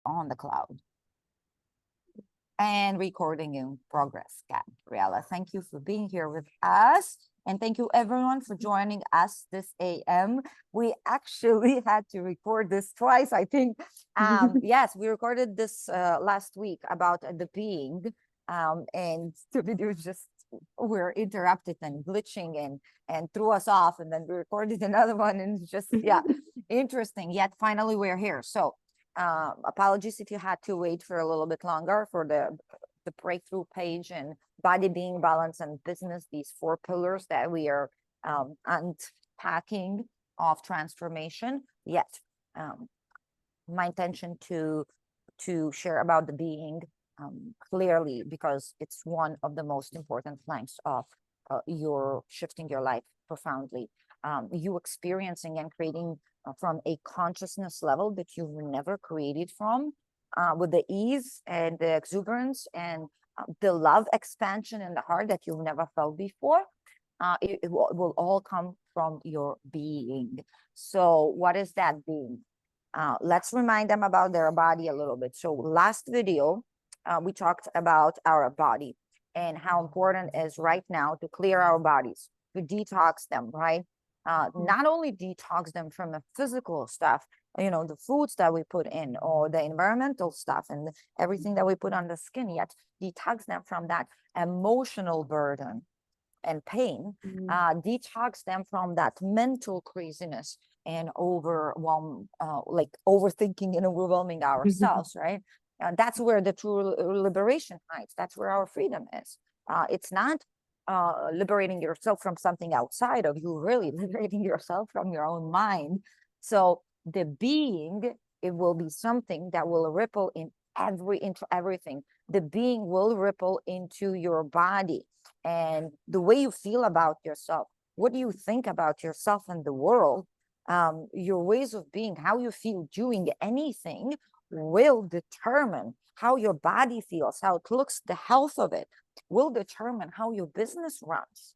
on the cloud. And recording in progress. Gabriella, thank you for being here with us. And thank you everyone for joining us this AM. We actually had to record this twice, I think. Yes, we recorded this last week about the being. And the video just were interrupted and glitching and threw us off. And then we recorded another one and just, yeah, interesting. Yet finally we're here. So apologies if you had to wait for a little bit longer for the breakthrough page and body, being, balance, and business, these 4 pillars that we are unpacking of transformation. Yet my intention to share about the being clearly, because it's one of the most important planks of your shifting your life profoundly, you experiencing and creating from a consciousness level that you've never created from, with the ease and the exuberance and the love expansion in the heart that you've never felt before. It will all come from your being. So what is that being? Let's remind them about their body a little bit. So last video, we talked about our body and how important it is right now to clear our bodies, to detox them, right? Not only detox them from the physical stuff, the foods that we put in, or the environmental stuff and everything that we put on the skin, yet detox them from that emotional burden and pain, detox them from that mental craziness and overwhelm, like overthinking and overwhelming ourselves, right? That's where the true liberation hides. That's where our freedom is. It's not liberating yourself from something outside of you, really liberating yourself from your own mind. So the being, it will be something that will ripple into everything. The being will ripple into your body and the way you feel about yourself. What do you think about yourself and the world? Your ways of being, how you feel doing anything will determine how your body feels, how it looks, the health of it will determine how your business runs,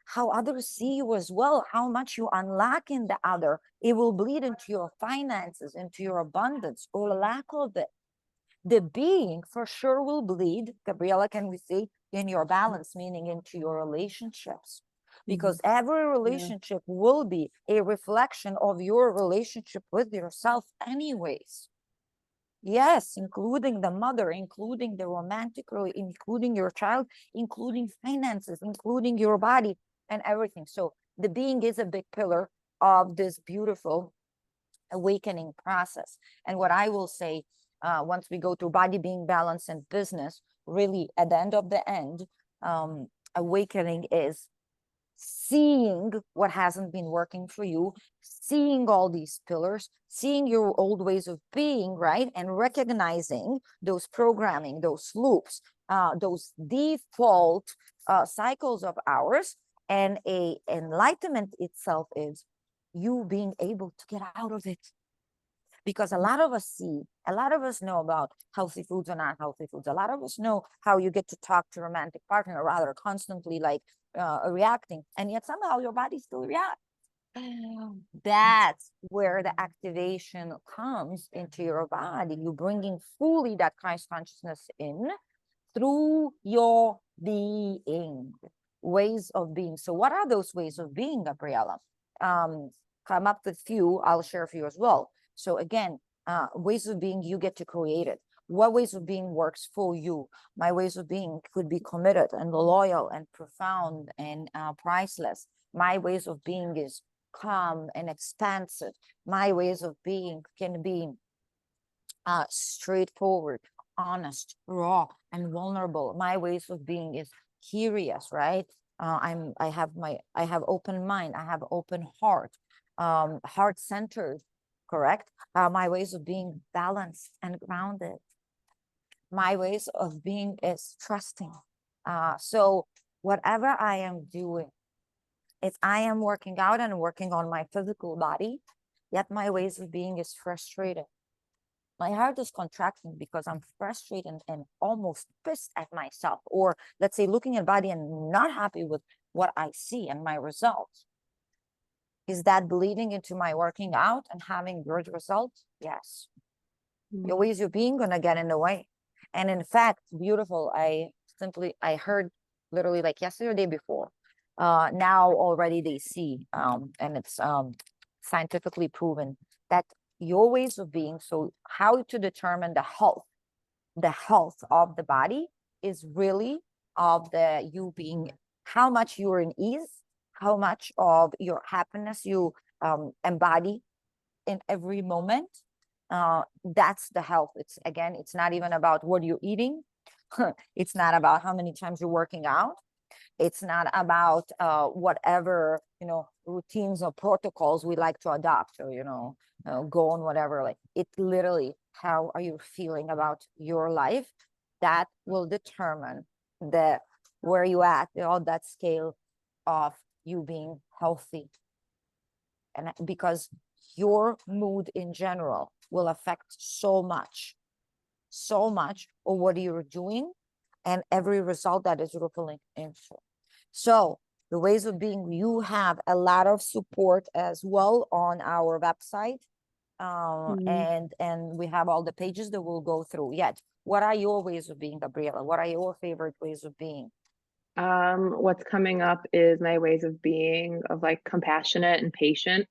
how others see you as well, how much you unlock in the other. It will bleed into your finances, into your abundance or lack of it. The being for sure will bleed, Gabriella, can we say, in your balance, meaning into your relationships. Because every relationship will be a reflection of your relationship with yourself anyways. Yes, including the mother, including the romantic, including your child, including finances, including your body and everything. So the being is a big pillar of this beautiful awakening process. And what I will say, once we go through body, being, balance, and business, really at the end of the end, awakening is seeing what hasn't been working for you, seeing all these pillars, seeing your old ways of being, right? And recognizing those programming, those loops, those default cycles of ours. And a enlightenment itself is you being able to get out of it. Because a lot of us know about healthy foods and not healthy foods. A lot of us know how you get to talk to a romantic partner rather constantly like reacting, and yet somehow your body still reacts. That's where the activation comes into your body. You bringing fully that Christ consciousness in through your being, ways of being. So what are those ways of being, Gabriella? Come up with few, I'll share a few as well. So again, ways of being, you get to create it. What ways of being works for you? My ways of being could be committed and loyal and profound and priceless. My ways of being is calm and expansive. My ways of being can be straightforward, honest, raw, and vulnerable. My ways of being is curious, right? I have open mind, I have open heart, heart-centered, correct? My ways of being balanced and grounded. My ways of being is trusting. So whatever I am doing, if I am working out and working on my physical body, yet my ways of being is frustrated. My heart is contracting because I'm frustrated and almost pissed at myself, or let's say looking at body and not happy with what I see and my results. Is that bleeding into my working out and having good results? Yes. Your ways of being gonna get in the way. And in fact, beautiful, I heard literally like yesterday or day before, now already they see, and it's scientifically proven that your ways of being, so how to determine the health of the body is really of the you being, how much you're in ease, how much of your happiness you embody in every moment. That's the health. It's again, it's not even about what you're eating. It's not about how many times you're working out. It's not about whatever, routines or protocols we like to adopt, or go on whatever. Like, it literally, how are you feeling about your life? That will determine the where you at on that scale of you being healthy. And because your mood in general will affect so much of what you're doing and every result that is rippling into. So the ways of being, you have a lot of support as well on our website. And we have all the pages that we'll go through. Yet, what are your ways of being, Gabriela? What are your favorite ways of being? What's coming up is my ways of being of like compassionate and patient,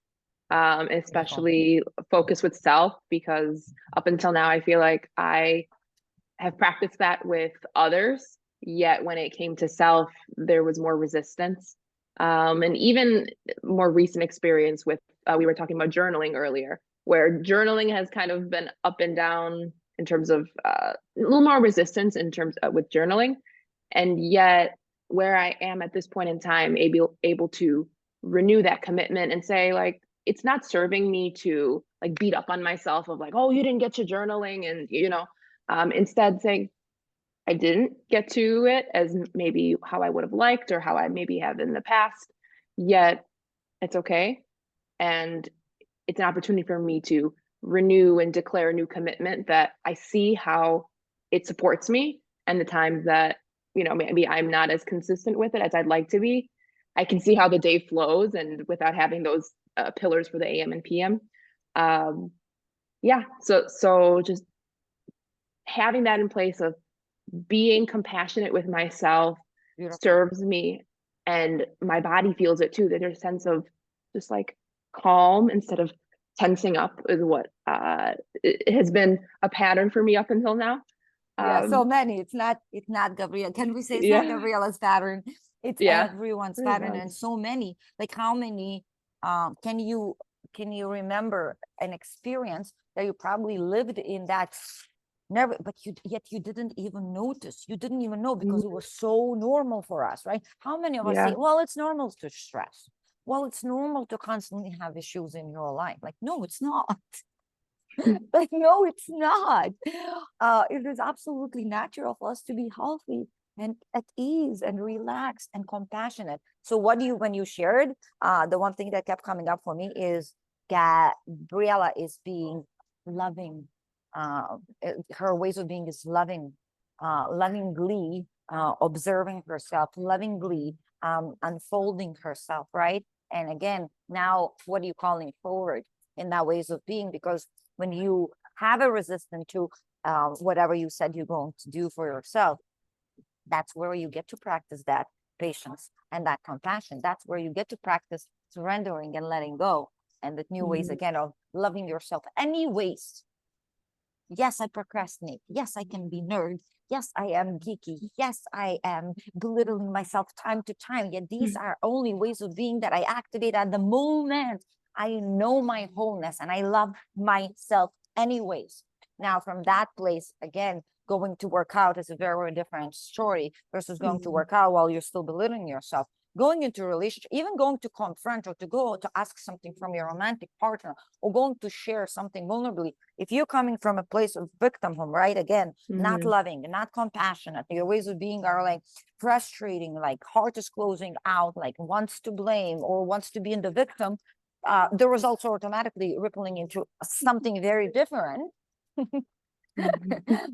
Beautiful. especially focus with self, because up until now I feel like I have practiced that with others, yet when it came to self, there was more resistance. And even more recent experience with, we were talking about journaling earlier, where journaling has kind of been up and down in terms of a little more resistance in terms with journaling. And yet, where I am at this point in time, able to renew that commitment and say, like, it's not serving me to like beat up on myself of like, oh, you didn't get to journaling, and instead saying, I didn't get to it as maybe how I would have liked or how I maybe have in the past, yet it's okay. And it's an opportunity for me to renew and declare a new commitment that I see how it supports me, and the times that, maybe I'm not as consistent with it as I'd like to be. I can see how the day flows and without having those pillars for the AM and PM. Yeah. So just having that in place of being compassionate with myself Beautiful. serves me, and my body feels it too. That there's a sense of just like calm instead of tensing up is what it has been a pattern for me up until now. Yeah, so um many. It's not Gabriela. Can we say it's not yeah, Gabriela's pattern? It's yeah, everyone's very pattern, much. and so many. Like, how many can you remember an experience that you probably lived in that never, but yet you didn't even notice. You didn't even know because it was so normal for us, right? How many of us say, Yeah. well, it's normal to stress. Well, it's normal to constantly have issues in your life. Like, no, it's not. Like, no, it's not. It is absolutely natural for us to be healthy and at ease and relaxed and compassionate. So when you shared, the one thing that kept coming up for me is Gabriela is being loving. Her ways of being is loving, lovingly, observing herself, lovingly, unfolding herself, right? And again, now what are you calling forward in that ways of being? Because when you have a resistance to whatever you said you're going to do for yourself, that's where you get to practice that patience and that compassion. That's where you get to practice surrendering and letting go, and the new ways Mhm. again of loving yourself. Anyways, yes, I procrastinate. Yes, I can be nerd. Yes, I am geeky. Yes, I am belittling myself time to time. Yet these are only ways of being that I activate at the moment I know my wholeness and I love myself anyways. Now, from that place, again, going to work out is a very different story versus going to Mhm. work out while you're still belittling yourself. Going into a relationship, even going to confront or to go to ask something from your romantic partner, or going to share something vulnerably, if you're coming from a place of victimhood, right? Again, not Mhm. loving, not compassionate, your ways of being are like frustrating, like heart is closing out, like wants to blame or wants to be in the victim, the results are automatically rippling into something very different. Mhm.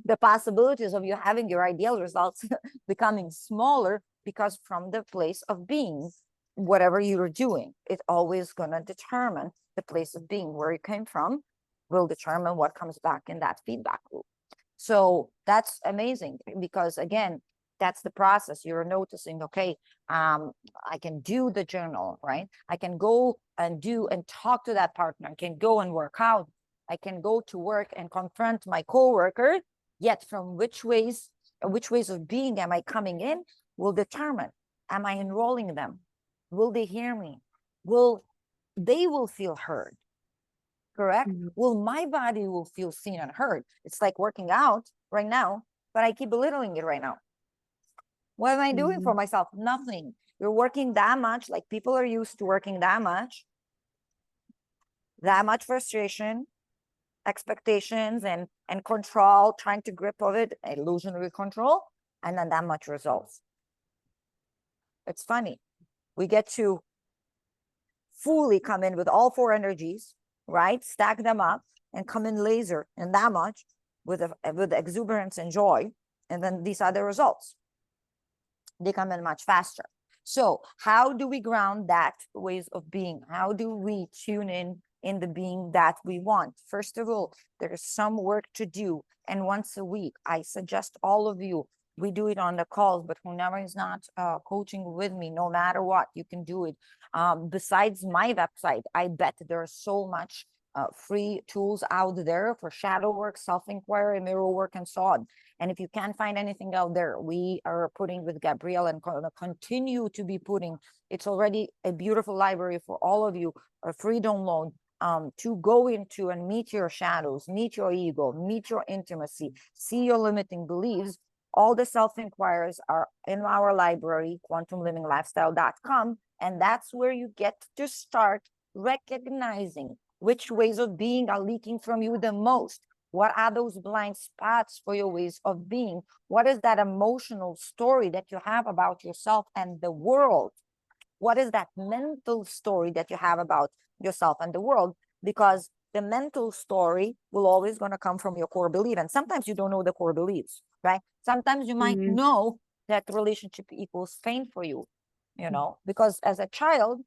The possibilities of you having your ideal results becoming smaller, because from the place of being, whatever you're doing, it's always going to determine the place of being, where you came from, will determine what comes back in that feedback loop. So that's amazing, because again, that's the process. You're noticing, okay, I can do the journal, right? I can go and do and talk to that partner. I can go and work out. I can go to work and confront my coworker. Yet from which ways of being am I coming in will determine, am I enrolling them? Will they hear me? They will feel heard? Correct? Mhm. Will my body will feel seen and heard? It's like working out right now, but I keep belittling it right now. What am I doing for myself? Nothing. You're working that much, like people are used to working that much frustration, expectations, and control, trying to grip of it, illusionary control, and then that much results. It's funny. We get to fully come in with all four energies, right? Stack them up and come in laser and that much with exuberance and joy. And then these are the results. They come in much faster. So how do we ground that ways of being? How do we tune in the being that we want? First of all, there's some work to do. And once a week, I suggest all of you, we do it on the calls, but whoever is not coaching with me, no matter what, you can do it. Besides my website, I bet there's so much free tools out there for shadow work, self-inquiry, mirror work, and so on. And if you can't find anything out there, we are putting with Gabrielle and continue to be putting. It's already a beautiful library for all of you, a free download to go into and meet your shadows, meet your ego, meet your intimacy, see your limiting beliefs. All the self-inquiries are in our library, quantumlivinglifestyle.com. And that's where you get to start recognizing which ways of being are leaking from you the most. What are those blind spots for your ways of being? What is that emotional story that you have about yourself and the world? What is that mental story that you have about yourself and the world? Because the mental story will always going to come from your core belief. And sometimes you don't know the core beliefs, right? Sometimes you might know that relationship equals pain for you, because as a child,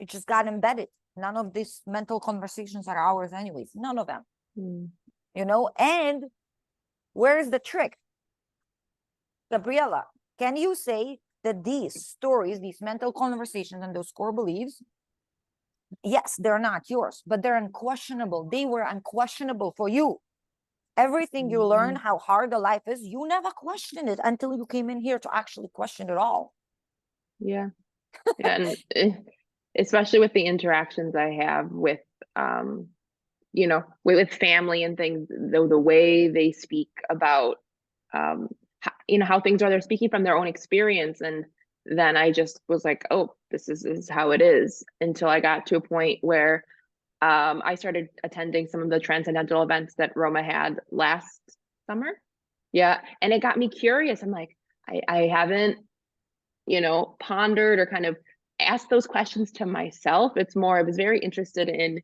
it just got embedded. None of these mental conversations are ours anyways. None of them. And where is the trick? Gabriella, can you say that these stories, these mental conversations, and those core beliefs, yes, they're not yours, but they're unquestionable. They were unquestionable for you. Everything you learn, how hard the life is, you never questioned it until you came in here to actually question it all. Yeah. And especially with the interactions I have with, with family and things, the way they speak about, how things are, they're speaking from their own experience. And then I just was like, oh, this is how it is, until I got to a point where I started attending some of the transcendental events that Roma had last summer. Yeah. And it got me curious. I'm like, I haven't, pondered or kind of asked those questions to myself. It's more, I was very interested in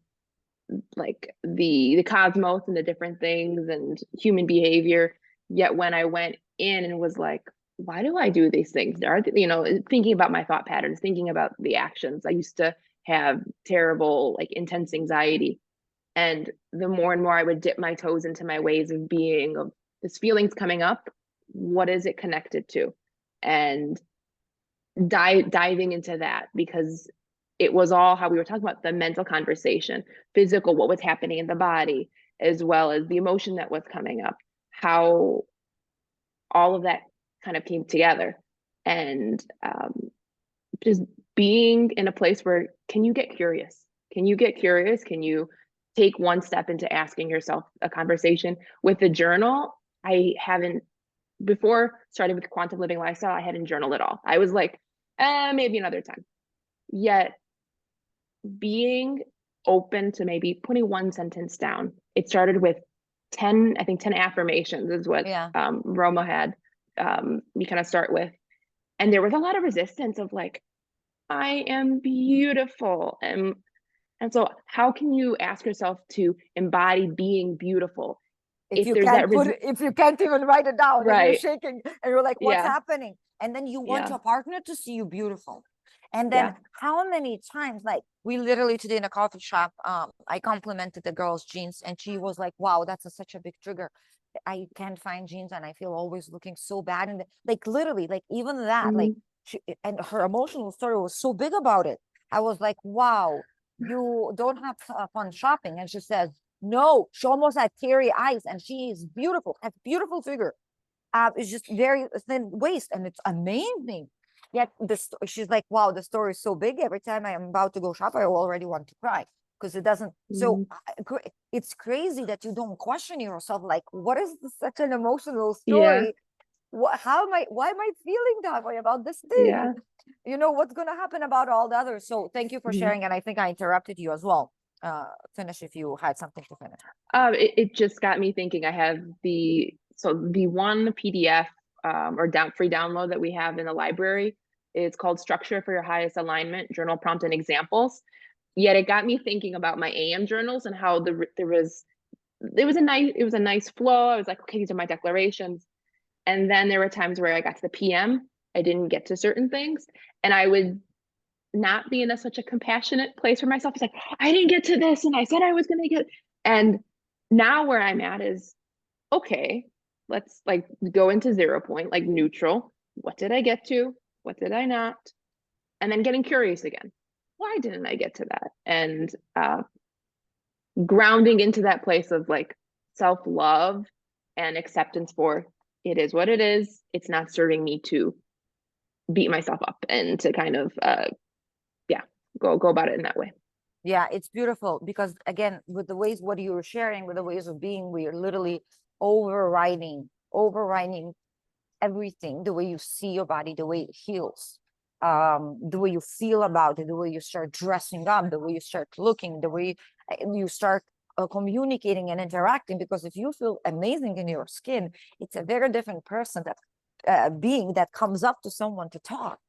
like the cosmos and the different things and human behavior. Yet when I went in and was like, why do I do these things? Thinking about my thought patterns, thinking about the actions. I used to have terrible, like intense anxiety. And the more and more I would dip my toes into my ways of being, of this feelings coming up, what is it connected to? And diving into that, because it was all how we were talking about the mental conversation, physical, what was happening in the body, as well as the emotion that was coming up, how all of that kind of came together. And just being in a place where, can you get curious? Can you get curious? Can you take one step into asking yourself a conversation? With the journal, I haven't, before starting with Quantum Living Lifestyle, I hadn't journaled at all. I was like, maybe another time. Yet being open to maybe putting one sentence down. It started with 10 affirmations is what Roma had me kind of start with. And there was a lot of resistance of like, I am beautiful. And so how can you ask yourself to embody being beautiful if you can't even write it down, right? And you're shaking and you're like, what's happening? And then you want your partner to see you beautiful. And Yeah. then how many times, like we literally today in a coffee shop, I complimented the girl's jeans and she was like, wow, that's such a big trigger. I can't find jeans and I feel always looking so bad. And like literally, like even that, like Mhm. and her emotional story was so big about it. I was like, wow, you don't have fun shopping. And she says, no, she almost had teary eyes and she is beautiful, has beautiful figure. It's just very thin waist and it's amazing. Yet this, she's like, wow, the story is so big. Every time I am about to go shop, I already want to cry because it doesn't. So Mhm. it's crazy that you don't question yourself. Like, what is this, such an emotional Yeah. story? What, how am I, why am I feeling that way about this thing? Yeah. You know, what's going to happen about all the others? So thank you for Mhm. sharing. And I think I interrupted you as well. Finish if you had something to finish. It just got me thinking. I have the one PDF or free download that we have in the library. It's called Structure for Your Highest Alignment, Journal Prompt and Examples. Yet it got me thinking about my AM journals and how there was it was a nice flow. I was like, okay, these are my declarations. And then there were times where I got to the PM, I didn't get to certain things, and I would not be in such a compassionate place for myself. It's like, I didn't get to this, and I said I was going to get. And now where I'm at is, okay, let's like go into 0 point, like neutral. What did I get to? What did I not? And then getting curious again. Why didn't I get to that? And grounding into that place of like self love and acceptance for it is what it is. It's not serving me to beat myself up and to kind of yeah, go about it in that way. Yeah, it's beautiful because again, with the ways what you were sharing, with the ways of being, we are literally overriding everything, the way you see your body, the way it heals, the way you feel about it, the way you start dressing up, the way you start looking, the way you start communicating and interacting. Because if you feel amazing in your skin, it's a very different person that being that comes up to someone to talk.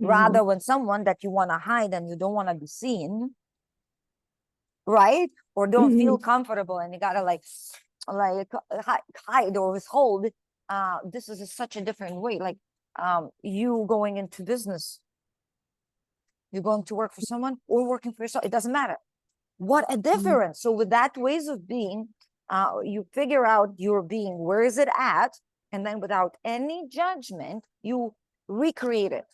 Mm-hmm. Rather when someone that you want to hide and you don't want to be seen, right? Or don't Mm-hmm. feel comfortable and you gotta like hide or withhold. This is such a different way. Like you going into business, you're going to work for someone or working for yourself. It doesn't matter. What a difference. So with that ways of being, you figure out your being, where is it at? And then without any judgment, you recreate it.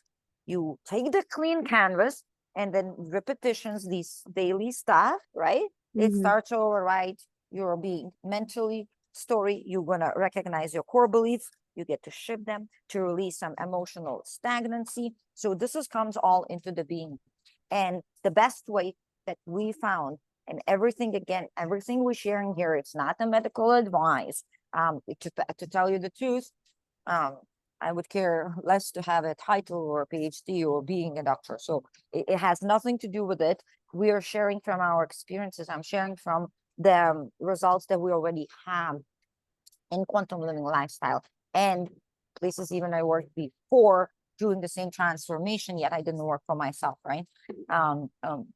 You take the clean canvas and then repetitions, these daily stuff, right? It Mm-hmm. starts to override your being mentally, story. You're going to recognize your core beliefs. You get to shift them to release some emotional stagnancy. So this is comes all into the being. And the best way that we found, and everything again, everything we're sharing here, it's not a medical advice. To tell you the truth, um, I would care less to have a title or a PhD or being a doctor. So it has nothing to do with it. We are sharing from our experiences. I'm sharing from the results that we already have in quantum living lifestyle and places even I worked before doing the same transformation, yet I didn't work for myself, right? Um, um,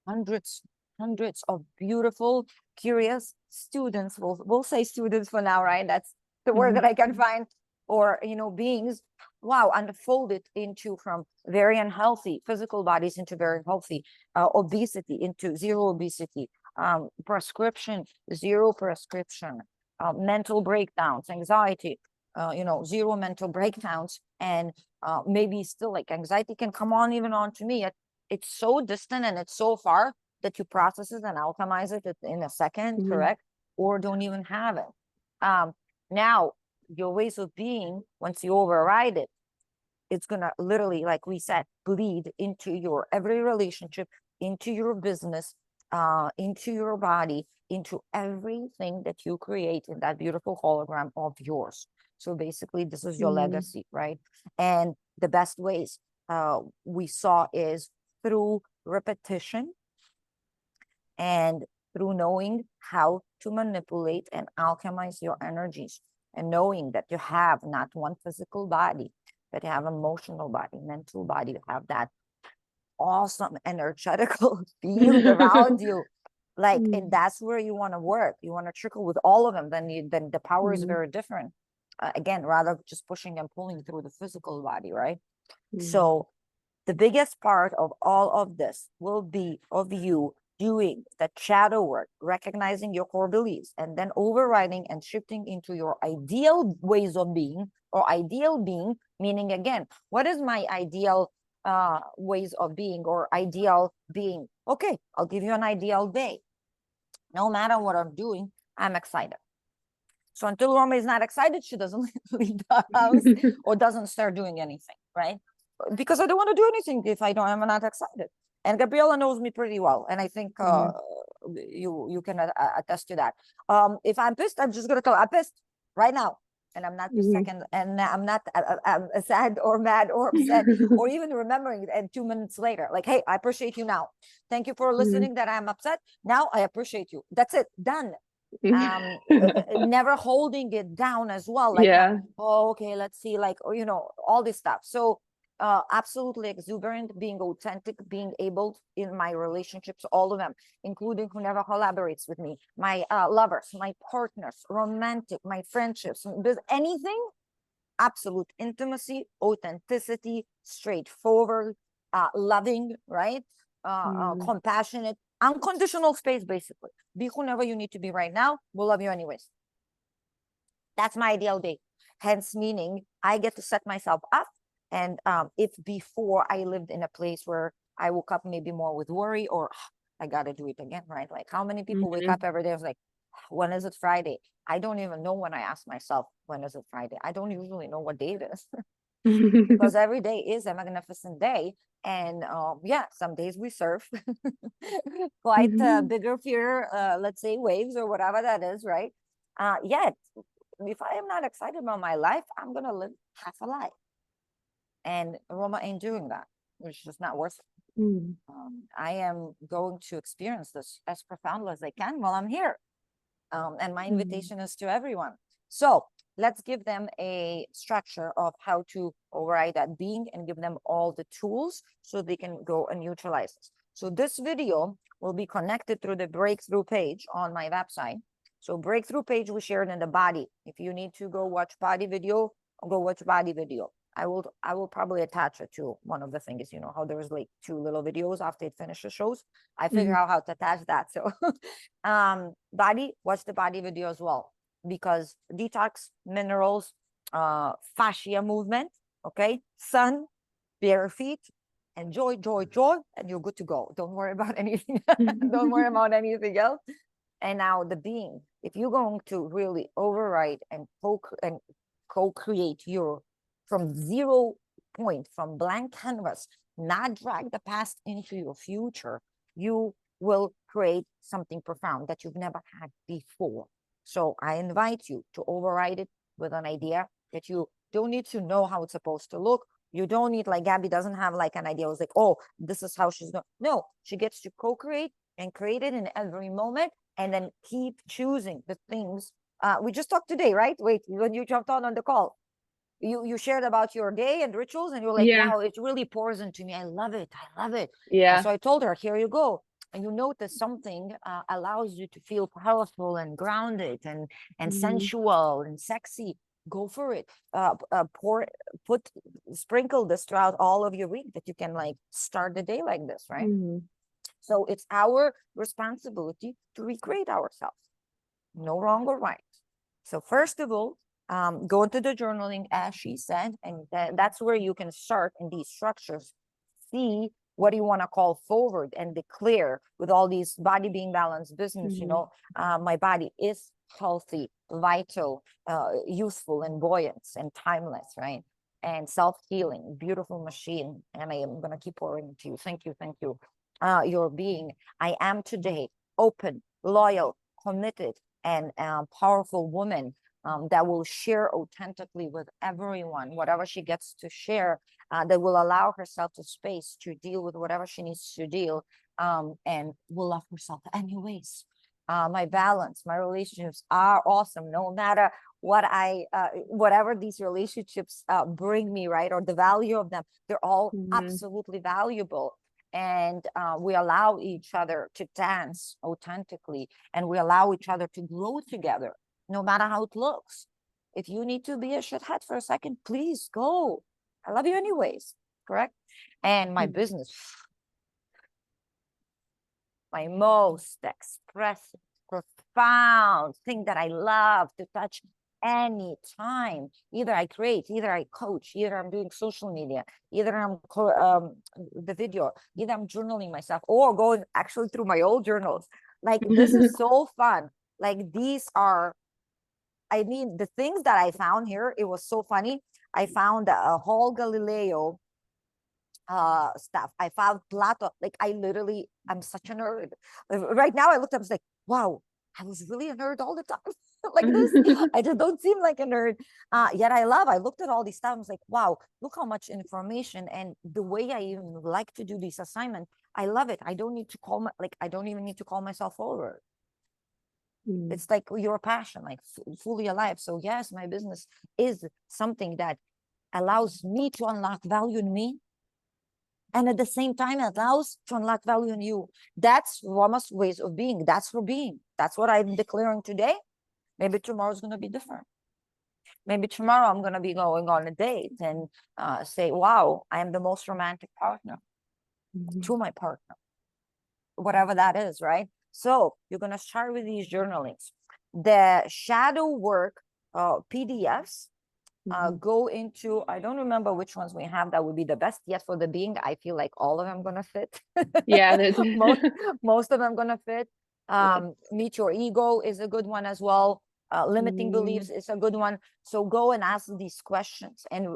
hundreds, hundreds of beautiful, curious students. We'll say students for now, right? That's the word Mm-hmm. that I can find, or beings. Wow, unfolded into from very unhealthy physical bodies into very healthy obesity into zero obesity, prescription zero prescription, mental breakdowns, anxiety, zero mental breakdowns, and maybe still like anxiety can come on even on to me. It's so distant and it's so far that you process it and alchemize it in a second, Mm-hmm. correct? Or don't even have it. Now, your ways of being, once you override it, it's going to literally, like we said, bleed into your every relationship, into your business, into your body, into everything that you create in that beautiful hologram of yours. So basically, this is your Mm-hmm. legacy, right? And the best ways we saw is through repetition and through knowing how to manipulate and alchemize your energies and knowing that you have not one physical body, but you have emotional body, mental body, you have that awesome energetical field around you. Like, and that's where you want to work. You want to trickle with all of them. Then the power is Mm-hmm. very different. Again, rather just pushing and pulling through the physical body, right? Mm-hmm. So The biggest part of all of this will be of you doing the shadow work, recognizing your core beliefs, and then overriding and shifting into your ideal ways of being, or ideal being, meaning again, what is my ideal ways of being or ideal being? Okay, I'll give you an ideal day. No matter what I'm doing, I'm excited. So until Roma is not excited, she doesn't leave the house or doesn't start doing anything, right? Because I don't want to do anything if I'm not excited. And Gabriella knows me pretty well, and I think you can attest to that. If I'm pissed, I'm just gonna tell I'm pissed right now, and I'm not the second, and I'm not sad or mad or upset or even remembering it. And 2 minutes later, like, hey, I appreciate you now. Thank you for listening. That I'm upset. Now I appreciate you. That's it. Done. Never holding it down as well, like Yeah. oh, okay, let's see, like, or all this stuff. So absolutely exuberant, being authentic, being able in my relationships, all of them, including who never collaborates with me, my lovers, my partners, romantic, my friendships, there's anything, absolute intimacy, authenticity, straightforward, loving, right? Compassionate, unconditional space, basically. Be whoever you need to be right now. We'll love you anyways. That's my ideal day. Hence, meaning I get to set myself up. And if before I lived in a place where I woke up maybe more with worry or I got to do it again, right? Like how many people wake up every day? It's like, when is it Friday? I don't even know when I ask myself, when is it Friday? I don't usually know what day it is because every day is a magnificent day. And yeah, some days we surf quite bigger, fear, let's say waves or whatever that is, right? Yet, if I am not excited about my life, I'm going to live half a life. And Roma ain't doing that. It's just not worth it. I am going to experience this as profoundly as I can while I'm here. And my invitation is to everyone. So let's give them a structure of how to override that being and give them all the tools so they can go and neutralize this. So this video will be connected through the breakthrough page on my website. So breakthrough page we shared in the body. If you need to go watch body video, go watch body video. I will probably attach it to one of the things, how there's like 2 little videos after it finishes shows. I figure out how to attach that. So body, watch the body video as well, because detox, minerals, fascia movement, okay, sun, bare feet, and joy, and you're good to go. Don't worry about anything. Don't worry about anything else. And now the being, if you're going to really override and co-create your from 0 point, from blank canvas, not drag the past into your future, you will create something profound that you've never had before. So I invite you to override it with an idea that you don't need to know how it's supposed to look. You don't need, like Gabby doesn't have like an idea. It's like, oh, this is how she's going. No, she gets to co-create and create it in every moment, and then keep choosing the things. We just talked today, right? Wait, when you jumped on the call, you shared about your day and rituals, and you're like, wow, it really pours into me. I love it. Yeah. So I told her, here you go. And you notice something allows you to feel powerful and grounded and sensual and sexy. Go for it. Sprinkle this throughout all of your week, that you can like start the day like this, right? So it's our responsibility to recreate ourselves. No wrong or right. So first of all, go into the journaling, as she said, and that's where you can start in these structures. See what you want to call forward and declare with all these body being balanced business. My body is healthy, vital, useful, and buoyant and timeless, right? And self-healing, beautiful machine. And I am going to keep pouring into you. Thank you. Your being. I am today open, loyal, committed, and powerful woman that will share authentically with everyone whatever she gets to share, that will allow herself the space to deal with whatever she needs to deal, and will love herself anyways. My balance, my relationships are awesome, no matter what whatever these relationships bring me, right? Or the value of them, they're all absolutely valuable. And we allow each other to dance authentically, and we allow each other to grow together, no matter how it looks. If you need to be a shithead for a second, please go. I love you anyways. correct? And my business, my most expressive, profound thing that I love to touch any time. Either I create, either I coach, either I'm doing social media, either I'm the video, either I'm journaling myself, or going actually through my old journals. Like, this is so fun. Like, these are, I mean, the things that I found here, it was so funny. I found a whole Galileo stuff. I found Plato. Like, I'm such a nerd. Right now I looked up, I was like, wow, I was really a nerd all the time. Like this. I just don't seem like a nerd. Yet I looked at all these stuff. I was like, wow, look how much information, and the way I even like to do this assignment. I love it. I don't need to I don't even need to call myself forward. It's like your passion, like fully alive. So yes, my business is something that allows me to unlock value in me, and at the same time it allows to unlock value in you. That's Rama's ways of being. That's for being. That's what I'm declaring today. Maybe tomorrow's going to be different. Maybe tomorrow I'm going to be going on a date and say, wow, I am the most romantic partner to my partner, whatever that is, right? So you're going to start with these journalings. The shadow work PDFs go into, I don't remember which ones we have that would be the best. Yet for the being, I feel like all of them gonna fit. Yeah, most of them gonna fit. Meet your ego is a good one as well. Limiting beliefs is a good one. So go and ask these questions and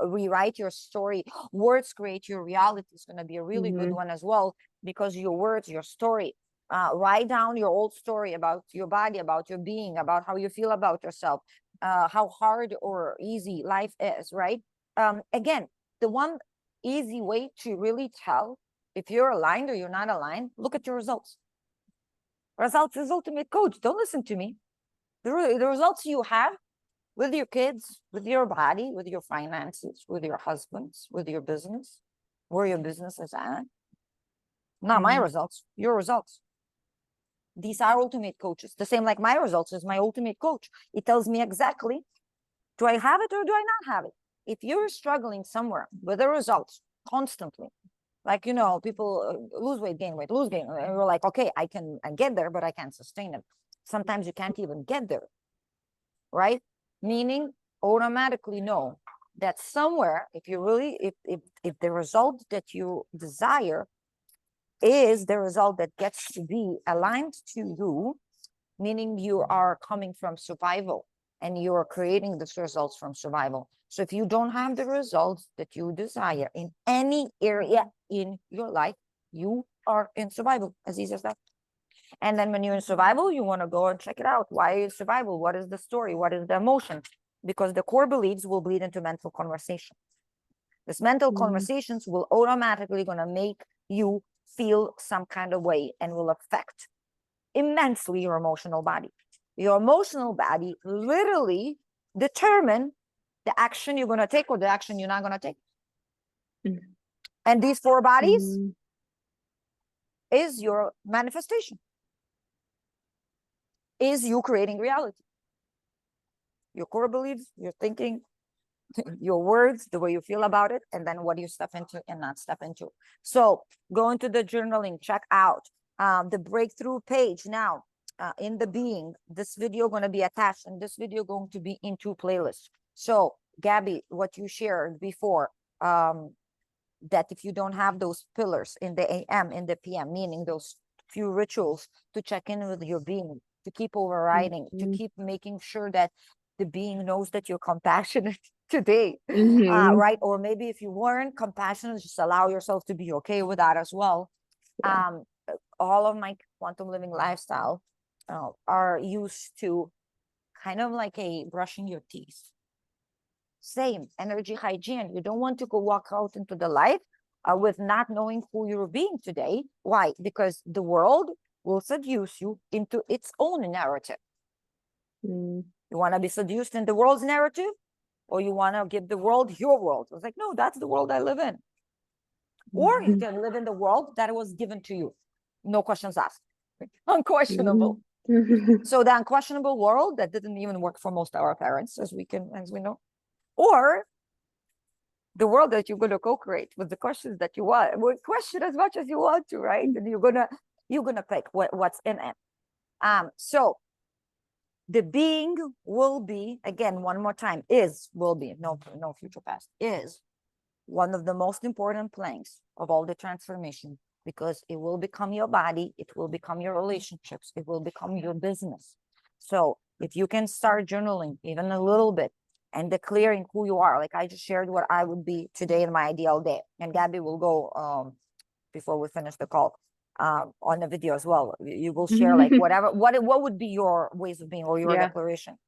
rewrite your story. Words create your reality is going to be a really good one as well, because your words, your story. Write down your old story about your body, about your being, about how you feel about yourself, how hard or easy life is, right? Again, the one easy way to really tell if you're aligned or you're not aligned, look at your results. Results is ultimate coach. Don't listen to me. The results you have with your kids, with your body, with your finances, with your husbands, with your business, where your business is at. Not my results, your results. These are ultimate coaches. The same like my results is my ultimate coach. It tells me exactly, do I have it or do I not have it? If you're struggling somewhere with the results constantly, like, people lose weight, gain weight, lose, gain, and you're like, okay, I get there, but I can't sustain it. Sometimes you can't even get there, right? Meaning automatically know that somewhere, if you really, if the result that you desire is the result that gets to be aligned to you, meaning you are coming from survival and you are creating these results from survival. So if you don't have the results that you desire in any area in your life, you are in survival, as easy as that. And then when you're in survival, you want to go and check it out. Why is survival? What is the story? What is the emotion? Because the core beliefs will bleed into mental conversation. This mental conversations will automatically going to make you feel some kind of way and will affect immensely your emotional body. Your emotional body literally determine the action you're going to take or the action you're not going to take. And these 4 bodies is your manifestation, is you creating reality. Your core beliefs, your thinking, your words, the way you feel about it, and then what you step into and not step into. So go into the journaling, check out the breakthrough page. Now, in the being, this video going to be attached, and this video going to be in 2 playlists. So Gabby, what you shared before, that if you don't have those pillars in the AM, in the PM, meaning those few rituals to check in with your being, to keep overriding, to keep making sure that the being knows that you're compassionate today, right? Or maybe if you weren't compassionate, just allow yourself to be okay with that as well. All of my quantum living lifestyle are used to kind of like a brushing your teeth. Same energy hygiene. You don't want to go walk out into the life with not knowing who you're being today. Why? Because the world will seduce you into its own narrative. You want to be seduced in the world's narrative, or you want to give the world your world? It's like, no, that's the world I live in. Or you can live in the world that was given to you. No questions asked. Unquestionable. So the unquestionable world that didn't even work for most of our parents, as we know. Or the world that you're going to co-create with the questions that you want. Well, question as much as you want to, right? And you're gonna pick what's in it. So the being will be, again, one more time, will be, no future past, is one of the most important planks of all the transformation, because it will become your body, it will become your relationships, it will become your business. So if you can start journaling even a little bit and declaring who you are, like I just shared what I would be today in my ideal day, and Gabby will go before we finish the call on the video as well. You will share like whatever, what would be your ways of being or your declaration.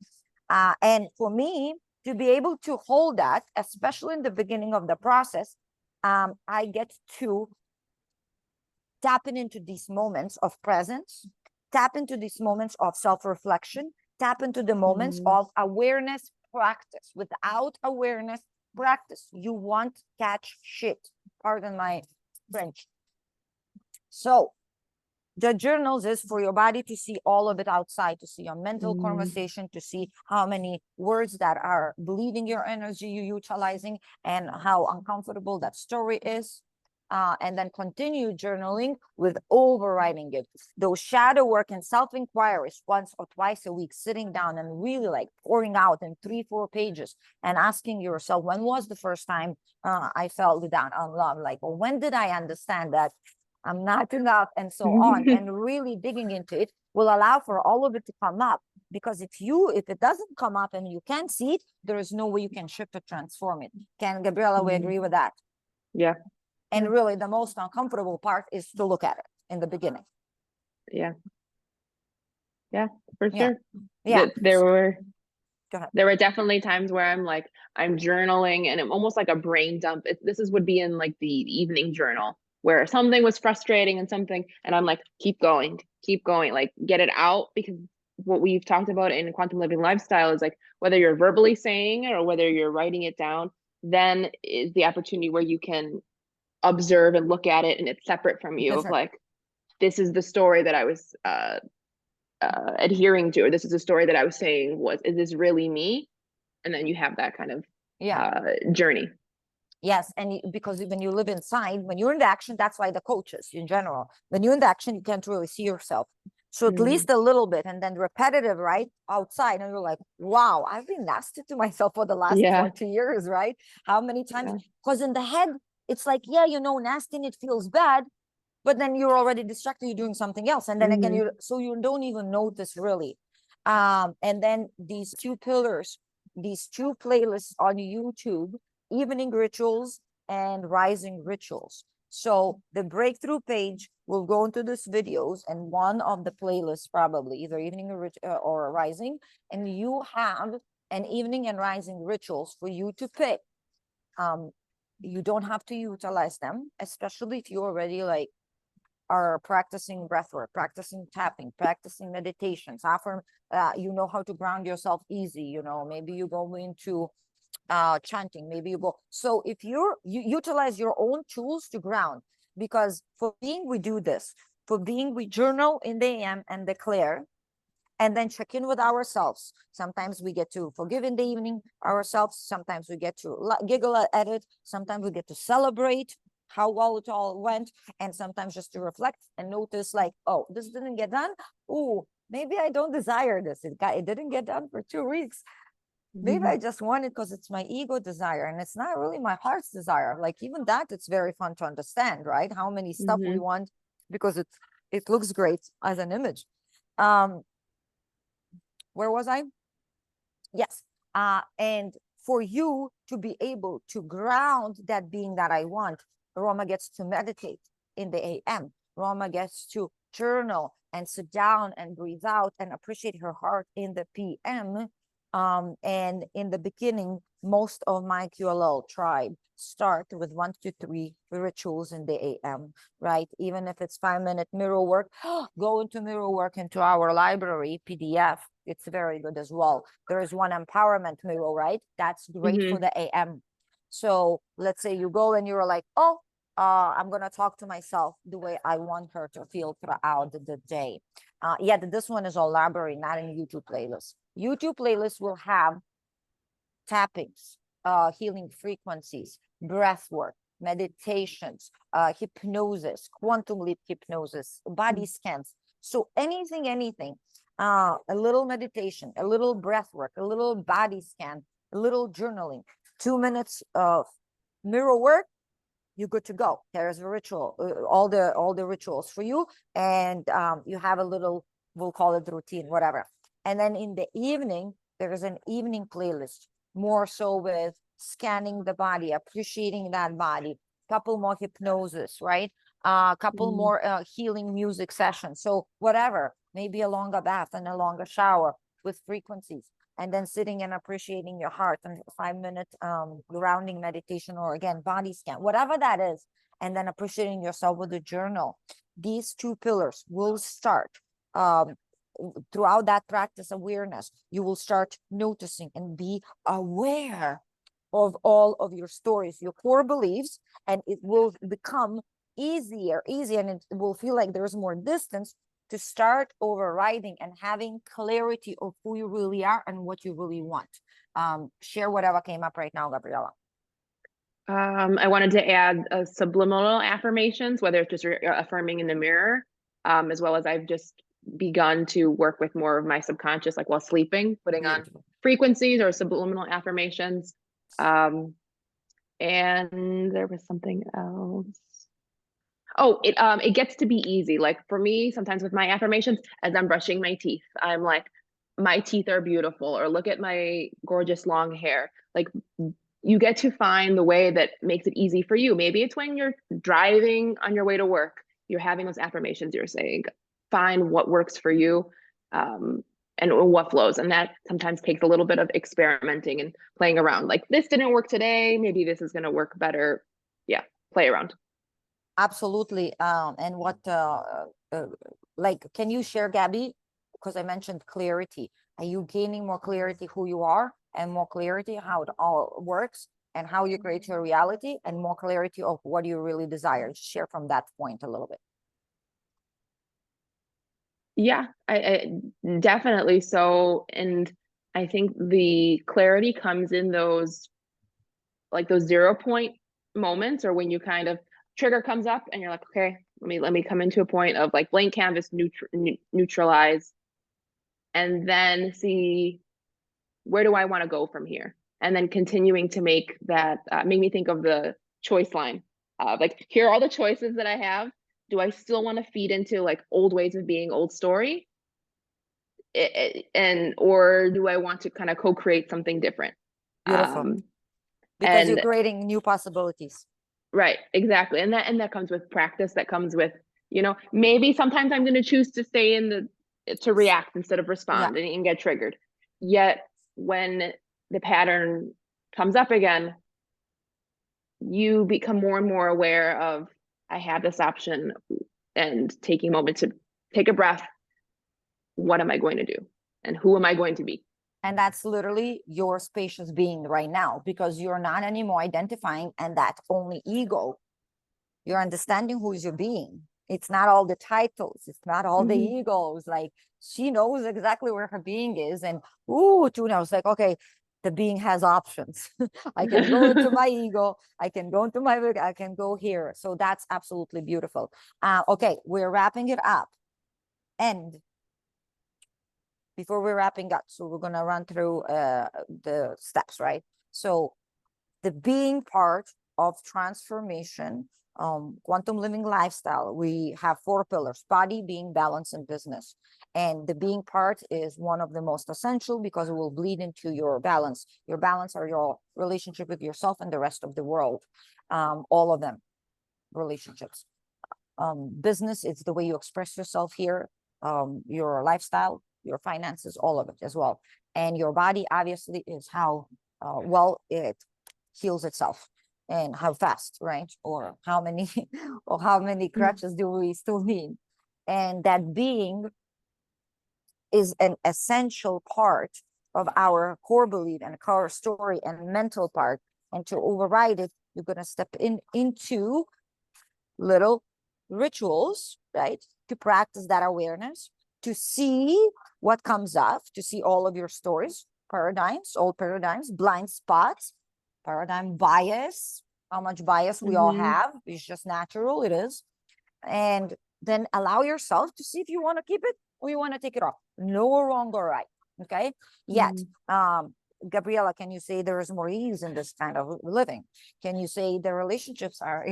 And for me to be able to hold that, especially in the beginning of the process, I get to tapping into these moments of presence, tap into these moments of self-reflection, tap into the moments of awareness practice. Without awareness practice, you won't catch shit. Pardon my French. So the journals is for your body to see all of it outside, to see your mental conversation, to see how many words that are bleeding your energy you're utilizing, and how uncomfortable that story is. And then continue journaling with overriding it. Those shadow work and self-inquiries once or twice a week, sitting down and really like pouring out in 3-4 pages and asking yourself, when was the first time I felt down on love? Like, or when did I understand that I'm not enough, and so on. And really digging into it will allow for all of it to come up. Because if it doesn't come up and you can't see it, there is no way you can shift or transform it. Can Gabriella, we agree with that? Yeah. And really the most uncomfortable part is to look at it in the beginning. Yeah, for Yeah. sure. Yeah. There were Go ahead. There were definitely times where I'm journaling and I'm almost like a brain dump. Would be in like the evening journal where something was frustrating and I'm like, keep going, like get it out. Because what we've talked about in quantum living lifestyle is like, whether you're verbally saying it or whether you're writing it down, then is the opportunity where you can observe and look at it, and it's separate from you. Of like, this is the story that I was adhering to, or this is a story that I was saying, is this really me? And then you have that kind of journey. Yes, and because when you live inside, when you're in the action, that's why the coaches in general, when you're in the action, you can't really see yourself. So at least a little bit, and then repetitive, right? Outside, and you're like, wow, I've been nasty to myself for the last 20 years, right? How many times? Because in the head, it's like, nasty and it feels bad, but then you're already distracted, you're doing something else. And then again, you don't even notice really. And then these 2 pillars, these 2 playlists on YouTube, evening rituals and rising rituals. So the breakthrough page will go into these videos, and one of the playlists probably either evening or rising, and you have an evening and rising rituals for you to pick. You don't have to utilize them, especially if you already are practicing breathwork, practicing tapping, practicing meditations. You know how to ground yourself easy. Maybe you go into chanting, maybe you go. So if you utilize your own tools to ground, because for being we do this, for being we journal in the AM and declare, and then check in with ourselves. Sometimes we get to forgive in the evening ourselves. Sometimes we get to giggle at it. Sometimes we get to celebrate how well it all went, and sometimes just to reflect and notice like, oh, this didn't get done. Oh, maybe I don't desire this. It didn't get done for 2 weeks. Maybe I just want it because it's my ego desire, and it's not really my heart's desire. Like even that, it's very fun to understand, right? How many stuff we want because it looks great as an image. Where was I? Yes. And for you to be able to ground that being that I want, Roma gets to meditate in the AM. Roma gets to journal and sit down and breathe out and appreciate her heart in the PM. And in the beginning, most of my QLL tribe start with 1 to 3 rituals in the AM, right? Even if it's 5-minute mirror work, go into mirror work into our library PDF. It's very good as well. There is one empowerment mirror, right? That's great for the AM. So let's say you go and you're like, oh, I'm going to talk to myself the way I want her to feel throughout the day. This one is all library, not in YouTube playlist. YouTube playlist will have tappings, healing frequencies, breath work, meditations, hypnosis, quantum leap hypnosis, body scans. So anything, a little meditation, a little breath work, a little body scan, a little journaling, 2 minutes of mirror work, you're good to go. There's a ritual, all the rituals for you, and you have a little, we'll call it routine, whatever. And then in the evening, there is an evening playlist, more so with scanning the body, appreciating that body, couple more hypnosis, right? Couple more healing music sessions. So whatever, maybe a longer bath and a longer shower with frequencies, and then sitting and appreciating your heart, and 5 minute grounding meditation, or again body scan, whatever that is, and then appreciating yourself with a journal. These two pillars will start throughout that practice awareness. You will start noticing and be aware of all of your stories, your core beliefs, and it will become easier, and it will feel like there's more distance to start overriding and having clarity of who you really are and what you really want. Share whatever came up right now, Gabriella. I wanted to add subliminal affirmations, whether it's just affirming in the mirror, as well as I've just begun to work with more of my subconscious, like while sleeping, putting on frequencies or subliminal affirmations. And there was something else. Oh, it gets to be easy. Like for me, sometimes with my affirmations, as I'm brushing my teeth, I'm like, my teeth are beautiful, or look at my gorgeous long hair. Like you get to find the way that makes it easy for you. Maybe it's when you're driving on your way to work, you're having those affirmations, you're saying, find what works for you, and what flows. And that sometimes takes a little bit of experimenting and playing around. Like this didn't work today, maybe this is going to work better. Yeah, play around. Absolutely. And what, like, can you share, Gabby? Because I mentioned clarity. Are you gaining more clarity who you are, and more clarity how it all works, and how you create your reality, and more clarity of what you really desire? Share from that point a little bit. Yeah, I definitely so. And I think the clarity comes in those, like those 0 point moments, or when you kind of trigger comes up and you're like, okay, let me come into a point of like blank canvas, neutralize, and then see, where do I want to go from here? And then continuing to make that, make me think of the choice line. Like, here are all the choices that I have. Do I still want to feed into like old ways of being, old story? And or do I want to kind of co-create something different? Beautiful. Because you're And creating new possibilities. right, exactly. And that comes with practice, that comes with, maybe sometimes I'm going to choose to stay to react instead of respond, and get triggered. Yet when the pattern comes up again, you become more and more aware of, I have this option, and taking a moment to take a breath. What am I going to do? And who am I going to be? And that's literally your spacious being right now, because you're not anymore identifying and that only ego. You're understanding who's your being. It's not all the titles. It's not all the egos. Like, she knows exactly where her being is. And Tuna was like, okay, the being has options. I can go into my ego. I can go into I can go here. So that's absolutely beautiful. Okay, we're wrapping it up. And before we're wrapping up, so we're going to run through the steps, right? So the being part of transformation, quantum living lifestyle, we have 4 pillars: body, being, balance, and business. And the being part is one of the most essential, because it will bleed into your balance. Your balance are your relationship with yourself and the rest of the world, all of them, relationships. Business, it's the way you express yourself here, your lifestyle, your finances, all of it as well. And your body obviously is how well it heals itself, and how fast, right? Or how many or how many crutches do we still need? And that being is an essential part of our core belief and core story and mental part. And to override it, you're going to step into little rituals, right? To practice that awareness, to see what comes up, to see all of your stories, paradigms, old paradigms, blind spots, paradigm bias, how much bias we all Mm-hmm. have. It's just natural, it is. And then allow yourself to see if you want to keep it or you want to take it off. No wrong or right. Okay. Yet, Gabriela, can you say there is more ease in this kind of living? Can you say the relationships are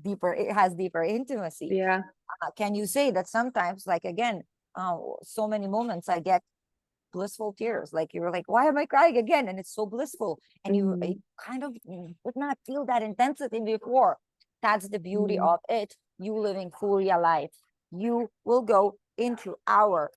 deeper? It has deeper intimacy. Yeah. Can you say that sometimes, like again, so many moments I get blissful tears, like you're like, why am I crying again? And it's so blissful, and you Mm-hmm. kind of would not feel that intensity before. That's the beauty Mm-hmm. of it. You living fully alive. You will go into our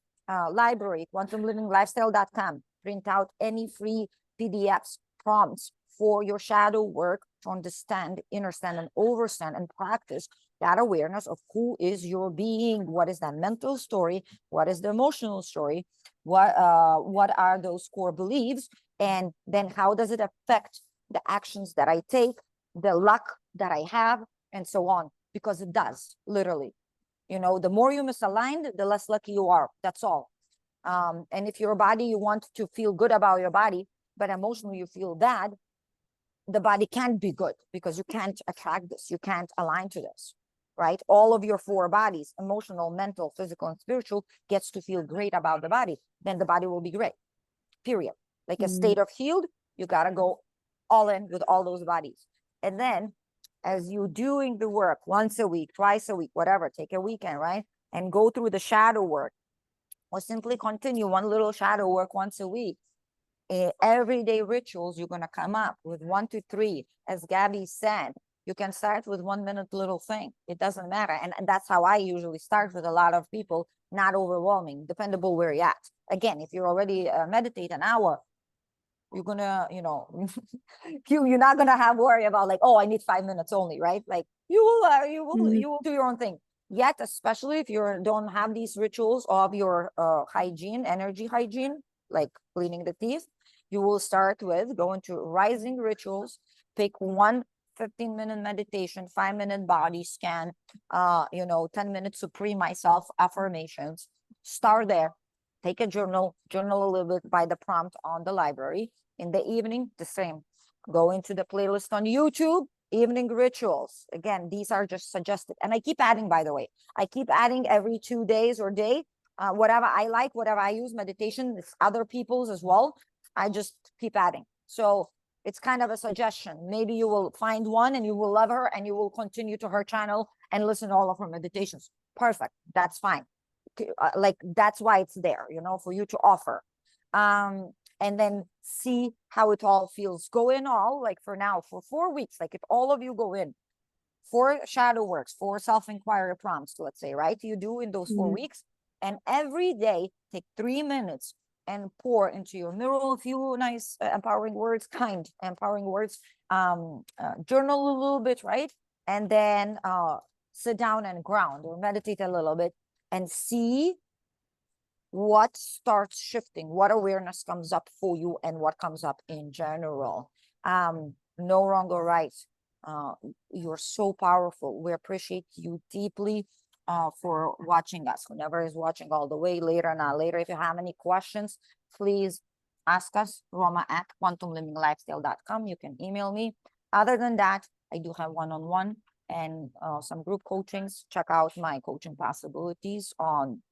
library, quantumlivinglifestyle.com, print out any free PDFs, prompts for your shadow work to understand, understand, and overstand and practice that awareness of who is your being, what is that mental story, what is the emotional story, what are those core beliefs, and then how does it affect the actions that I take, the luck that I have, and so on, because it does, literally. You know, the more you misaligned, the less lucky you are. That's all. And if your body, you want to feel good about your body, but emotionally you feel bad, the body can't be good because you can't attract this, you can't align to this, right? All of your four bodies, emotional, mental, physical, and spiritual, gets to feel great about the body, then the body will be great, period. Like a Mm-hmm. state of healed, you got to go all in with all those bodies. And then as you doing the work once a week, twice a week, whatever, take a weekend, right? And go through the shadow work, or simply continue one little shadow work once a week. Everyday rituals, you're going to come up with 1 to 3. As Gabby said, you can start with 1 minute little thing. It doesn't matter. And that's how I usually start with a lot of people, not overwhelming, dependable where you're at. Again, if you're already meditate an hour, you're gonna, you're not gonna have worry about like, oh, I need 5 minutes only, right? Like Mm-hmm. you will do your own thing. Yet, especially if you don't have these rituals of your hygiene, energy hygiene, like cleaning the teeth, you will start with going to rising rituals. Pick one 15-minute meditation, 5-minute body scan, 10 minutes supreme myself affirmations. Start there. Take a journal a little bit by the prompt on the library. In the evening, the same. Go into the playlist on YouTube, evening rituals. Again, these are just suggested. And I keep adding, by the way, I keep adding every 2 days or day, whatever I like, whatever I use, meditation, it's other people's as well. I just keep adding. So it's kind of a suggestion. Maybe you will find one and you will love her and you will continue to her channel and listen to all of her meditations. Perfect. That's fine. Like that's why it's there, for you to offer. And then see how it all feels. Go in all, like for now, for 4 weeks, like if all of you go in, 4 shadow works, 4 self-inquiry prompts, let's say, right? You do in those 4 weeks, and every day take 3 minutes and pour into your mirror a few nice empowering words, kind empowering words, journal a little bit, right? And then sit down and ground or meditate a little bit and see what starts shifting, what awareness comes up for you, and what comes up in general. No wrong or right. You're so powerful. We appreciate you deeply for watching us. Whoever is watching all the way, later, not later. If you have any questions, please ask us, Roma at quantumlivinglifestyle.com. You can email me. Other than that, I do have one-on-one and some group coachings. Check out my coaching possibilities on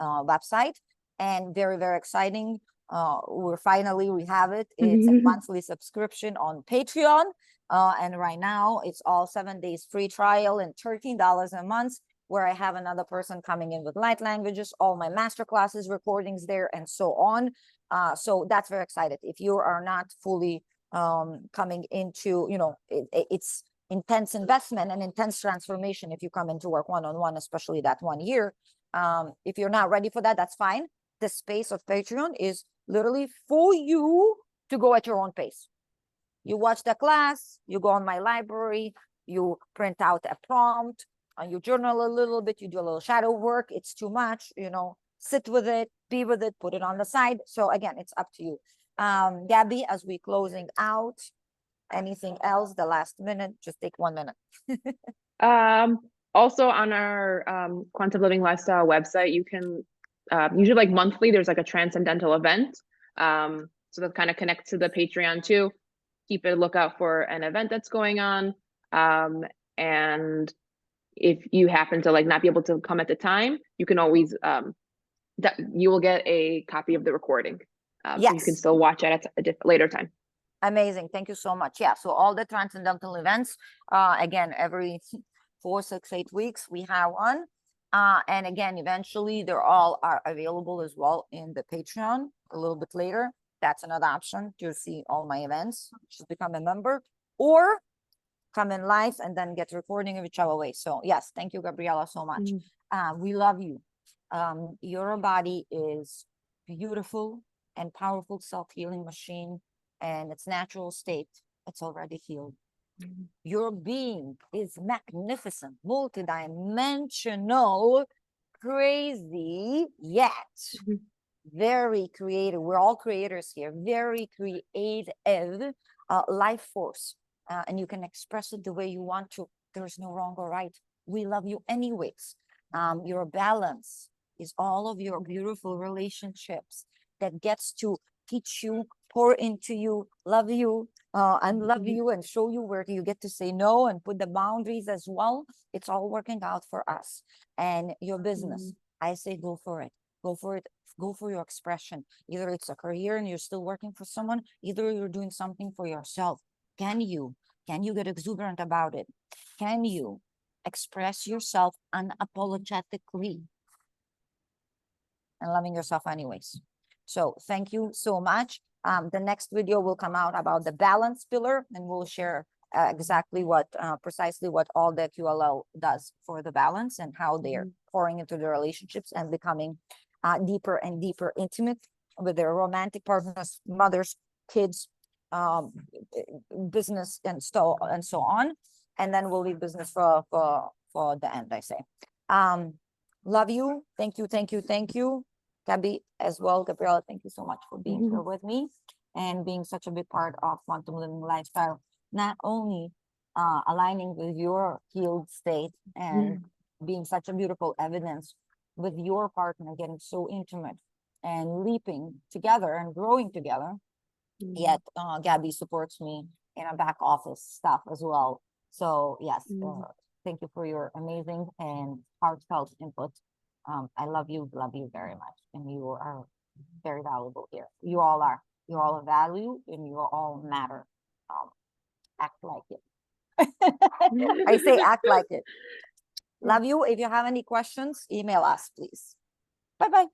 website, and very, very exciting. We have it. It's a Mm-hmm. monthly subscription on Patreon. And right now it's all 7 days free trial and $13 a month, where I have another person coming in with light languages, all my master classes, recordings there, and so on. So that's very excited. If you are not fully coming into, it's intense investment and intense transformation if you come into work one-on-one, especially that 1 year. If you're not ready for that, that's fine. The space of Patreon is literally for you to go at your own pace. You watch the class, you go on my library, you print out a prompt, you journal a little bit, you do a little shadow work. It's too much, sit with it, be with it, put it on the side. So again, it's up to you. Gabby, as we closing out, anything else, the last minute, just take 1 minute. Um, Also on our Quantum Living Lifestyle website, you can usually like monthly, there's like a transcendental event. So that kind of connects to the Patreon too. keep a lookout for an event that's going on. And if you happen to like not be able to come at the time, you can always that you will get a copy of the recording. So you can Yes. still watch it at a later time. Amazing. Thank you so much. Yeah. So all the transcendental events, again, every 4, 6, 8 weeks, we have one. And again, eventually they're all are available as well in the Patreon a little bit later. That's another option to see all my events. Just become a member or come in live and then get recording of whichever way. So yes, thank you, Gabriela, so much. We love you. Your body is beautiful and powerful self-healing machine, and its natural state, it's already healed. Your being is magnificent, multidimensional, crazy, yet very creative. We're all creators here, very creative life force. And you can express it the way you want to. There's no wrong or right. We love you anyways. Your balance is all of your beautiful relationships that gets to teach you, pour into you, love you, and love you, and show you where you get to say no and put the boundaries as well. It's all working out for us. And your business, I say go for it. Go for it. Go for your expression. Either it's a career and you're still working for someone, either you're doing something for yourself. Can you get exuberant about it? Can you express yourself unapologetically and loving yourself anyways? So thank you so much. The next video will come out about the balance pillar, and we'll share exactly what precisely what all the QLL does for the balance and how they're pouring into the relationships and becoming deeper and deeper intimate with their romantic partners, mothers, kids, business, and so on. And then we'll leave business for the end, I say. Love you. Thank you, thank you, thank you. Gabby as well, Gabriela, thank you so much for being here with me and being such a big part of Quantum Living Lifestyle. Not only aligning with your healed state and being such a beautiful evidence with your partner, getting so intimate and leaping together and growing together. Yet Gabby supports me in a back office stuff as well. So yes, thank you for your amazing and heartfelt input. I love you very much, and you are very valuable here. You all are. You're all a value, and you all matter. Act like it. I say act like it. Love you. If you have any questions, email us, please. Bye-bye.